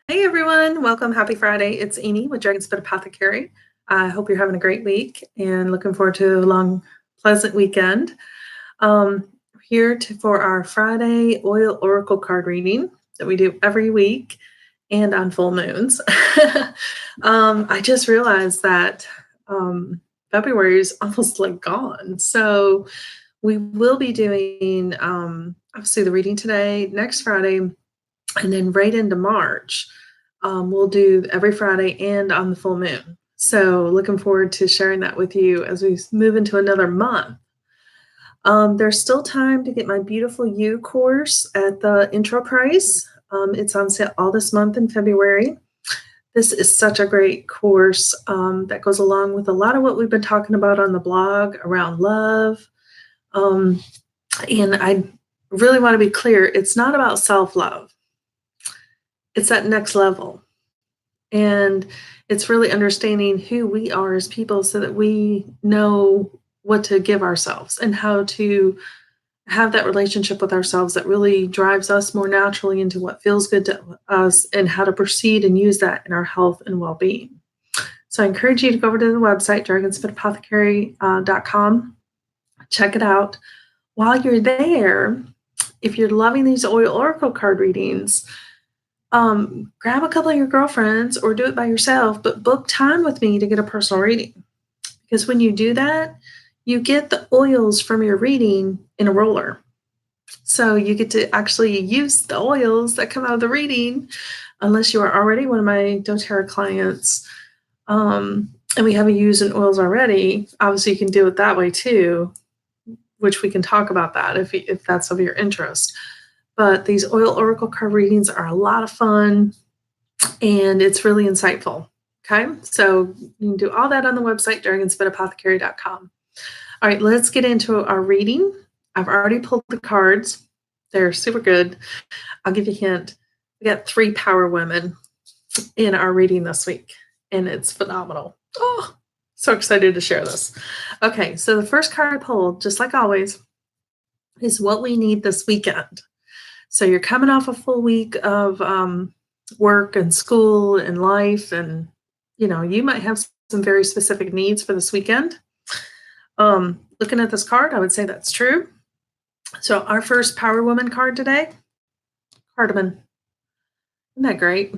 Hey everyone, welcome. Happy Friday. It's Amy with Dragon's Foot Apothecary. I hope you're having a great week and looking forward to a long, pleasant weekend. For our Friday oil oracle card reading that we do every week and on full moons. I just realized that February is almost like gone. So we will be doing obviously the reading today, next Friday, and then right into March. We'll do every Friday and on the full moon. So, looking forward to sharing that with you as we move into another month. There's still time to get my Beautiful You course at the intro price. It's on sale all this month in February. This is such a great course that goes along with a lot of what we've been talking about on the blog around love. Um, and I really want to be clear, it's not about self love, it's that next level. And it's really understanding who we are as people so that we know what to give ourselves and how to have that relationship with ourselves that really drives us more naturally into what feels good to us and how to proceed and use that in our health and well-being. So I encourage you to go over to the website, dragonsfootapothecary.com. Check it out. While you're there, if you're loving these oil oracle card readings, grab a couple of your girlfriends or do it by yourself, but book time with me to get a personal reading. Because when you do that, you get the oils from your reading in a roller. So you get to actually use the oils that come out of the reading, unless you are already one of my doTERRA clients. And we have you using oils already. Obviously, you can do it that way too, which we can talk about that if that's of your interest. But these oil oracle card readings are a lot of fun and it's really insightful. Okay, so you can do all that on the website, dragonsfootapothecary.com. All right, let's get into our reading. I've already pulled the cards. They're super good. I'll give you a hint. We got 3 power women in our reading this week, and it's phenomenal. Oh, so excited to share this. Okay, so the first card I pulled, just like always, is what we need this weekend. So you're coming off a full week of work and school and life, and you might have some very specific needs for this weekend. Looking at this card, I would say that's true. So our first Power Woman card today, cardamom. Isn't that great?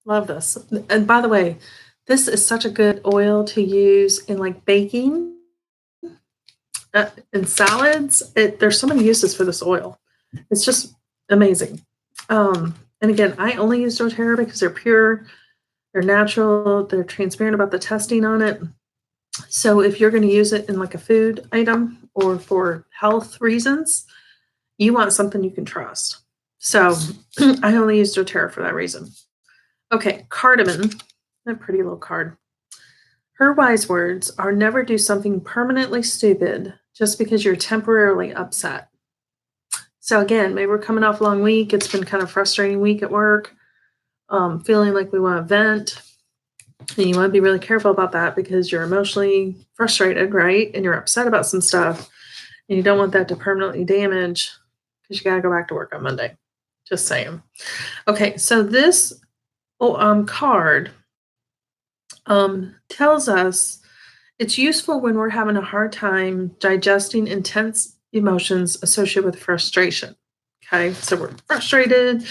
Love this. And by the way, this is such a good oil to use in like baking and salads. There's so many uses for this oil. It's just amazing. And again, I only use doTERRA because they're pure, they're natural, they're transparent about the testing on it. So if you're going to use it in like a food item or for health reasons, you want something you can trust. So I only use doTERRA for that reason. Okay, cardamom, that pretty little card. Her wise words are never do something permanently stupid just because you're temporarily upset. So again, maybe we're coming off a long week. It's been kind of frustrating week at work, feeling like we want to vent. And you want to be really careful about that because you're emotionally frustrated, right? And you're upset about some stuff. And you don't want that to permanently damage because you got to go back to work on Monday. Just saying. Okay, so this card tells us it's useful when we're having a hard time digesting intense emotions associated with frustration. Okay, so we're frustrated,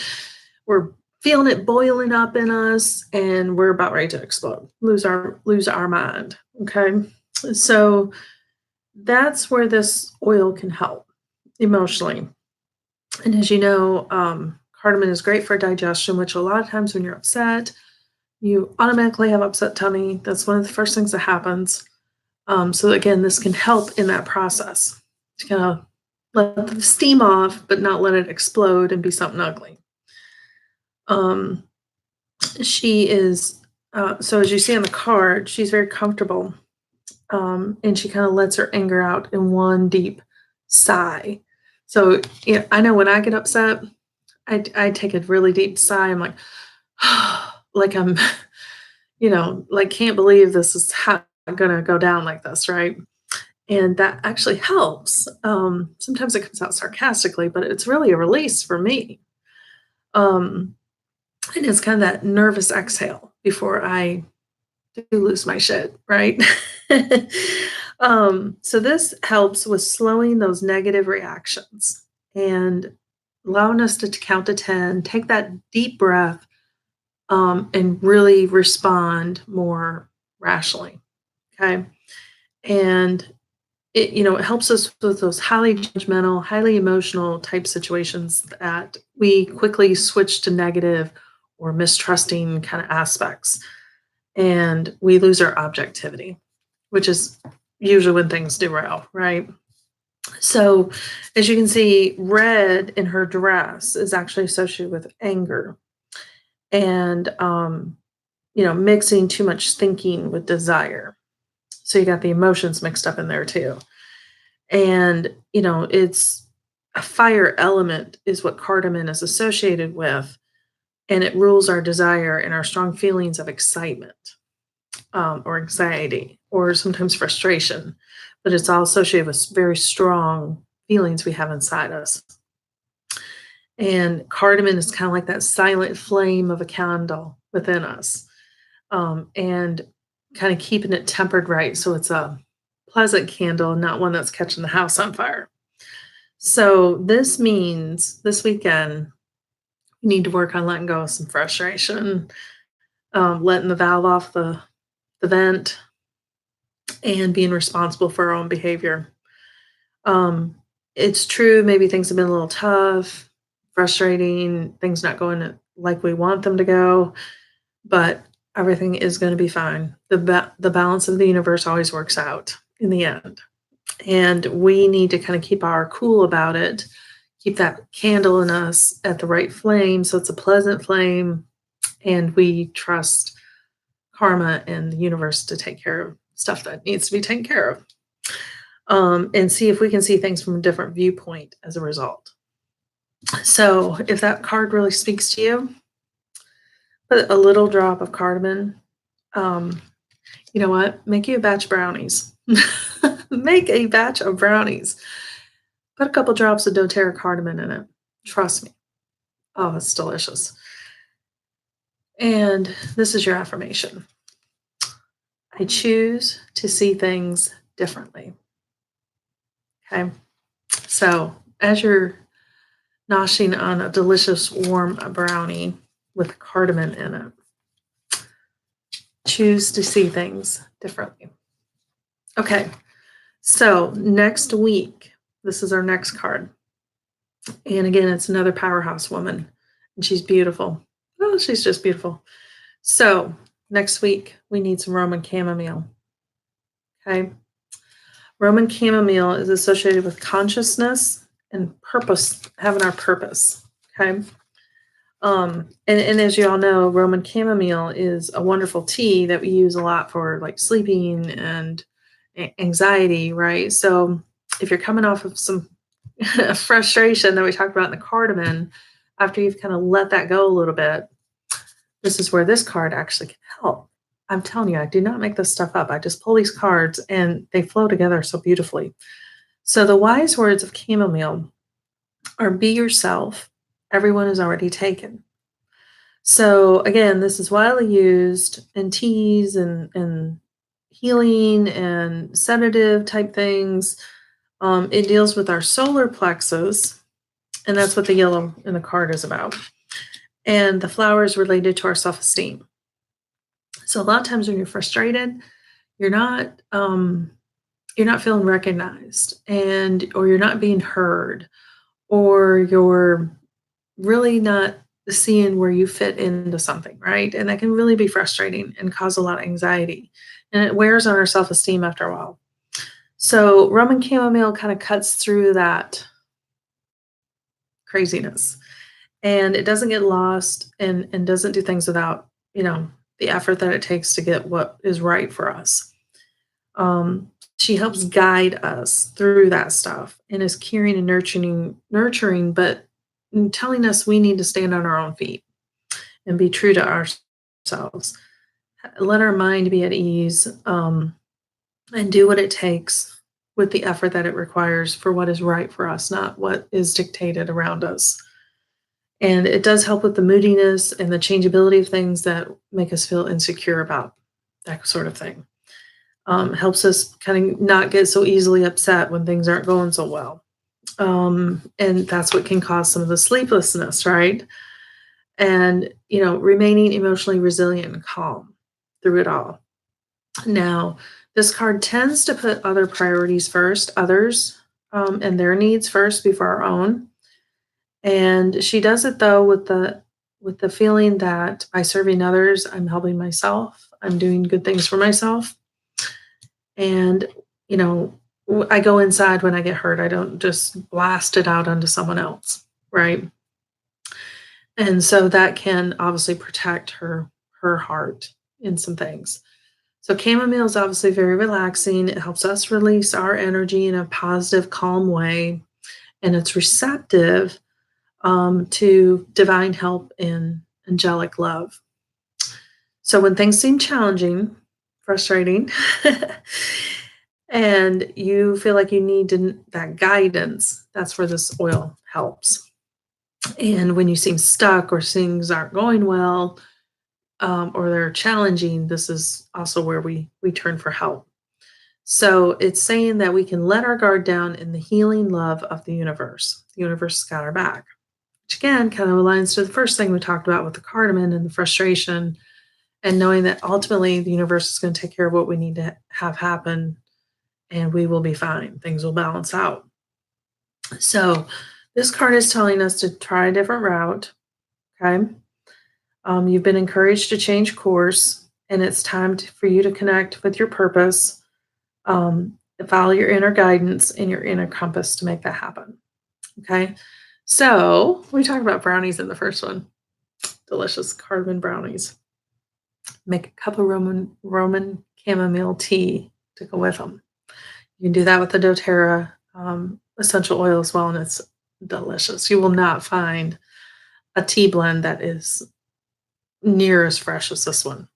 we're feeling it boiling up in us, and we're about ready to explode, lose our mind. Okay, so that's where this oil can help emotionally. And as you know, cardamom is great for digestion, which a lot of times when you're upset, you automatically have upset tummy. That's one of the first things that happens. So again, this can help in that process to kind of let the steam off, but not let it explode and be something ugly. She is, so as you see on the card, she's very comfortable. And she kind of lets her anger out in one deep sigh. So I know when I get upset, I take a really deep sigh. I'm like, like I'm, like can't believe this is gonna go down like this, right? And that actually helps. Sometimes it comes out sarcastically, but it's really a release for me. Um, And it's kind of that nervous exhale before I do lose my shit, right? So this helps with slowing those negative reactions and allowing us to count to 10, take that deep breath, and really respond more rationally. Okay. And it helps us with those highly judgmental, highly emotional type situations that we quickly switch to negative or mistrusting kind of aspects, and we lose our objectivity, which is usually when things derail, right? So, as you can see, red in her dress is actually associated with anger and, mixing too much thinking with desire. So, you got the emotions mixed up in there too. And, it's a fire element is what cardamom is associated with, and it rules our desire and our strong feelings of excitement, or anxiety, or sometimes frustration. But it's all associated with very strong feelings we have inside us. And cardamom is kind of like that silent flame of a candle within us, and kind of keeping it tempered right so it's a pleasant candle, not one that's catching the house on fire. So this means this weekend we need to work on letting go of some frustration, letting the valve off the vent, and being responsible for our own behavior. Um, it's true, maybe things have been a little tough, frustrating, things not going like we want them to go, but everything is going to be fine. The balance of the universe always works out in the end. And we need to kind of keep our cool about it, keep that candle in us at the right flame so it's a pleasant flame, and we trust karma and the universe to take care of stuff that needs to be taken care of. And see if we can see things from a different viewpoint as a result. So, if that card really speaks to you, put a little drop of cardamom. Um, you know what? Make you a batch of brownies. Make a batch of brownies. Put a couple drops of doTERRA cardamom in it. Trust me. Oh, it's delicious. And this is your affirmation. I choose to see things differently. Okay. So, as you're noshing on a delicious warm brownie with cardamom in it, choose to see things differently. Okay. So, next week, this is our next card. And again, it's another powerhouse woman, and she's beautiful. Oh, she's just beautiful. So, next week, we need some Roman chamomile. Okay. Roman chamomile is associated with consciousness and purpose, having our purpose. Okay. And as you all know, Roman chamomile is a wonderful tea that we use a lot for like sleeping and anxiety, right? So if you're coming off of some frustration that we talked about in the cardamom, after you've kind of let that go a little bit, this is where this card actually can help. I'm telling you, I do not make this stuff up. I just pull these cards and they flow together so beautifully. So the wise words of chamomile are be yourself. Everyone is already taken. So again, this is widely used in teas and healing and sedative type things. It deals with our solar plexus, and that's what the yellow in the card is about. And the flower is related to our self-esteem. So a lot of times when you're frustrated, you're not feeling recognized, and or you're not being heard, or you're really not seeing where you fit into something, right? And that can really be frustrating and cause a lot of anxiety. And it wears on our self esteem after a while. So, Roman chamomile kind of cuts through that craziness, and it doesn't get lost and doesn't do things without, the effort that it takes to get what is right for us. She helps guide us through that stuff and is caring and nurturing, but telling us we need to stand on our own feet and be true to ourselves. Let our mind be at ease, and do what it takes with the effort that it requires for what is right for us, not what is dictated around us. And it does help with the moodiness and the changeability of things that make us feel insecure about that sort of thing. Helps us kind of not get so easily upset when things aren't going so well. And that's what can cause some of the sleeplessness, right? And, remaining emotionally resilient and calm through it all. Now, this card tends to put other priorities first, others, and their needs first before our own. And she does it though with the feeling that by serving others, I'm helping myself. I'm doing good things for myself. And, you know, I go inside when I get hurt. I don't just blast it out onto someone else, right? And so that can obviously protect her heart in some things. So chamomile is obviously very relaxing. It helps us release our energy in a positive, calm way, and it's receptive to divine help and angelic love. So when things seem challenging, frustrating, and you feel like you need that guidance, that's where this oil helps. And when you seem stuck or things aren't going well, or they're challenging, this is also where we turn for help. So it's saying that we can let our guard down in the healing love of the universe. The universe has got our back, which again kind of aligns to the first thing we talked about with the cardamom and the frustration, and knowing that ultimately the universe is going to take care of what we need to have happen, and we will be fine. Things will balance out. So this card is telling us to try a different route. Okay. You've been encouraged to change course, and it's time for you to connect with your purpose, follow your inner guidance and your inner compass to make that happen. Okay. So we talked about brownies in the first one. Delicious cardamom brownies. Make a cup of Roman chamomile tea to go with them. You can do that with the doTERRA essential oil as well, and it's delicious. You will not find a tea blend that is near as fresh as this one.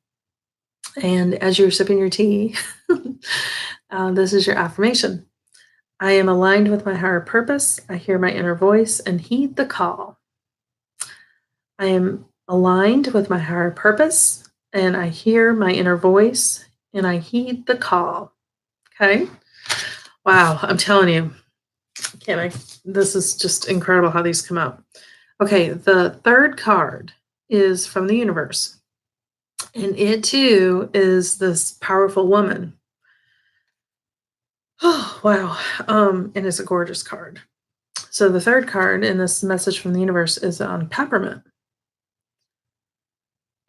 And as you're sipping your tea, this is your affirmation. I am aligned with my higher purpose. I hear my inner voice and heed the call. I am aligned with my higher purpose and I hear my inner voice and I heed the call. Okay. Wow. I'm telling you, this is just incredible how these come out. Okay. The third card is from the universe, and it too is this powerful woman. Oh, wow. And it's a gorgeous card. So the third card in this message from the universe is on peppermint.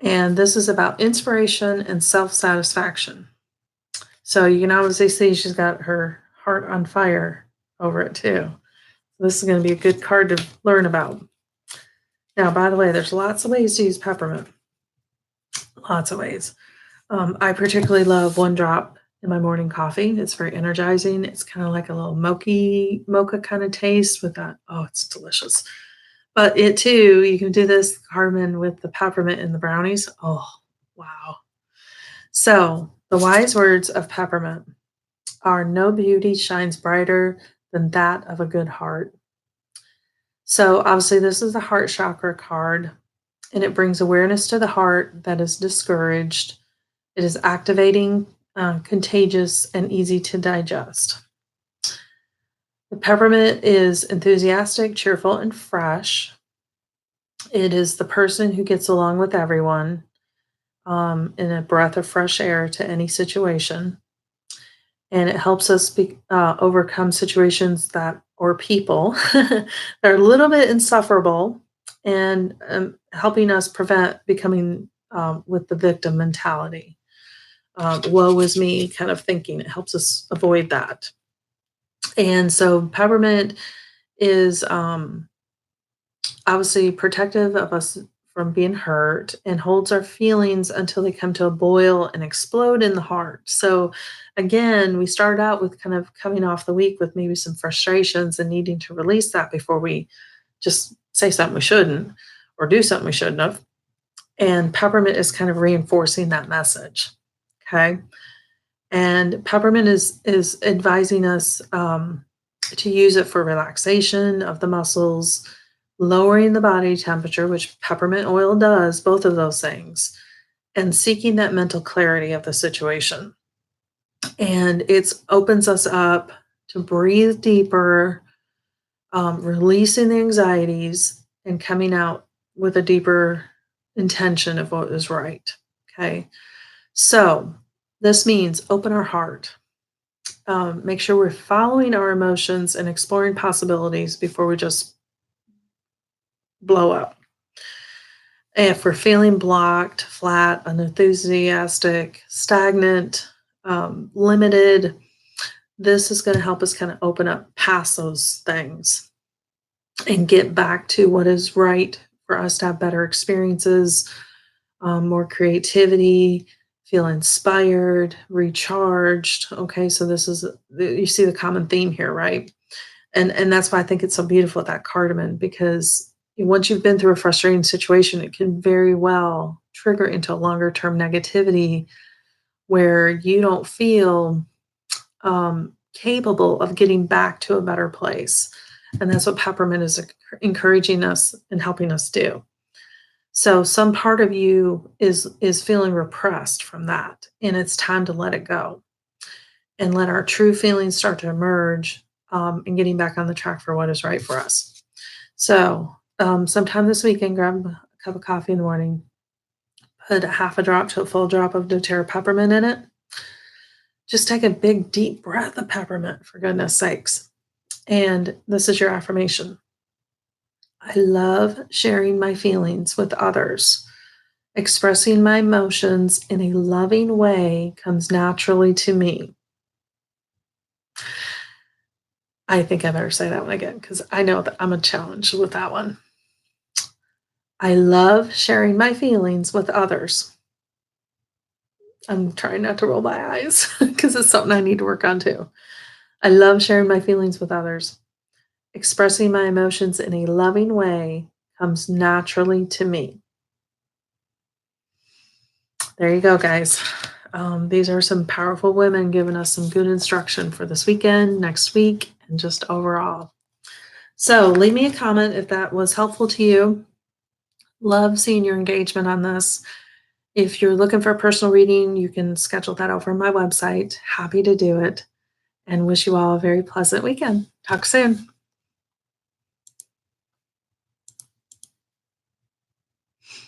And this is about inspiration and self-satisfaction. So you can obviously see she's got her heart on fire over it too. This is going to be a good card to learn about. Now, by the way, there's lots of ways to use peppermint. Lots of ways. I particularly love one drop in my morning coffee. It's very energizing. It's kind of like a little mocha kind of taste with that. Oh, it's delicious. But it too, you can do this cardamom with the peppermint and the brownies. Oh, wow. So the wise words of peppermint are no beauty shines brighter than that of a good heart. So obviously this is the heart chakra card, and it brings awareness to the heart that is discouraged. It is activating, contagious, and easy to digest. The peppermint is enthusiastic, cheerful, and fresh. It is the person who gets along with everyone, in a breath of fresh air to any situation. And it helps us overcome situations or people that are a little bit insufferable, and helping us prevent becoming with the victim mentality. Woe is me kind of thinking. It helps us avoid that. And so peppermint is obviously protective of us from being hurt and holds our feelings until they come to a boil and explode in the heart. So again, we start out with kind of coming off the week with maybe some frustrations and needing to release that before we just say something we shouldn't or do something we shouldn't have. And peppermint is kind of reinforcing that message. Okay. And peppermint is advising us to use it for relaxation of the muscles, lowering the body temperature, which peppermint oil does, both of those things, and seeking that mental clarity of the situation. And it opens us up to breathe deeper, releasing the anxieties and coming out with a deeper intention of what is right. Okay. So this means open our heart. Make sure we're following our emotions and exploring possibilities before we just blow up. If we're feeling blocked, flat, unenthusiastic, stagnant, limited, this is going to help us kind of open up past those things and get back to what is right for us to have better experiences, more creativity, feel inspired, recharged. Okay, so this is you see the common theme here, right? And that's why I think it's so beautiful with that cardamom, because once you've been through a frustrating situation, it can very well trigger into a longer term negativity where you don't feel capable of getting back to a better place. And that's what peppermint is encouraging us and helping us do. So some part of you is feeling repressed from that, and it's time to let it go and let our true feelings start to emerge, and getting back on the track for what is right for us. So sometime this weekend, grab a cup of coffee in the morning, put a half a drop to a full drop of doTERRA peppermint in it. Just take a big deep breath of peppermint, for goodness sakes. And this is your affirmation. I love sharing my feelings with others. Expressing my emotions in a loving way comes naturally to me. I think I better say that one again because I know that I'm a challenge with that one. I love sharing my feelings with others. I'm trying not to roll my eyes because it's something I need to work on too. I love sharing my feelings with others. Expressing my emotions in a loving way comes naturally to me. There you go, guys. These are some powerful women giving us some good instruction for this weekend, next week, and just overall. So leave me a comment if that was helpful to you. Love seeing your engagement on this. If you're looking for a personal reading, you can schedule that over on my website. Happy to do it, and wish you all a very pleasant weekend. Talk soon.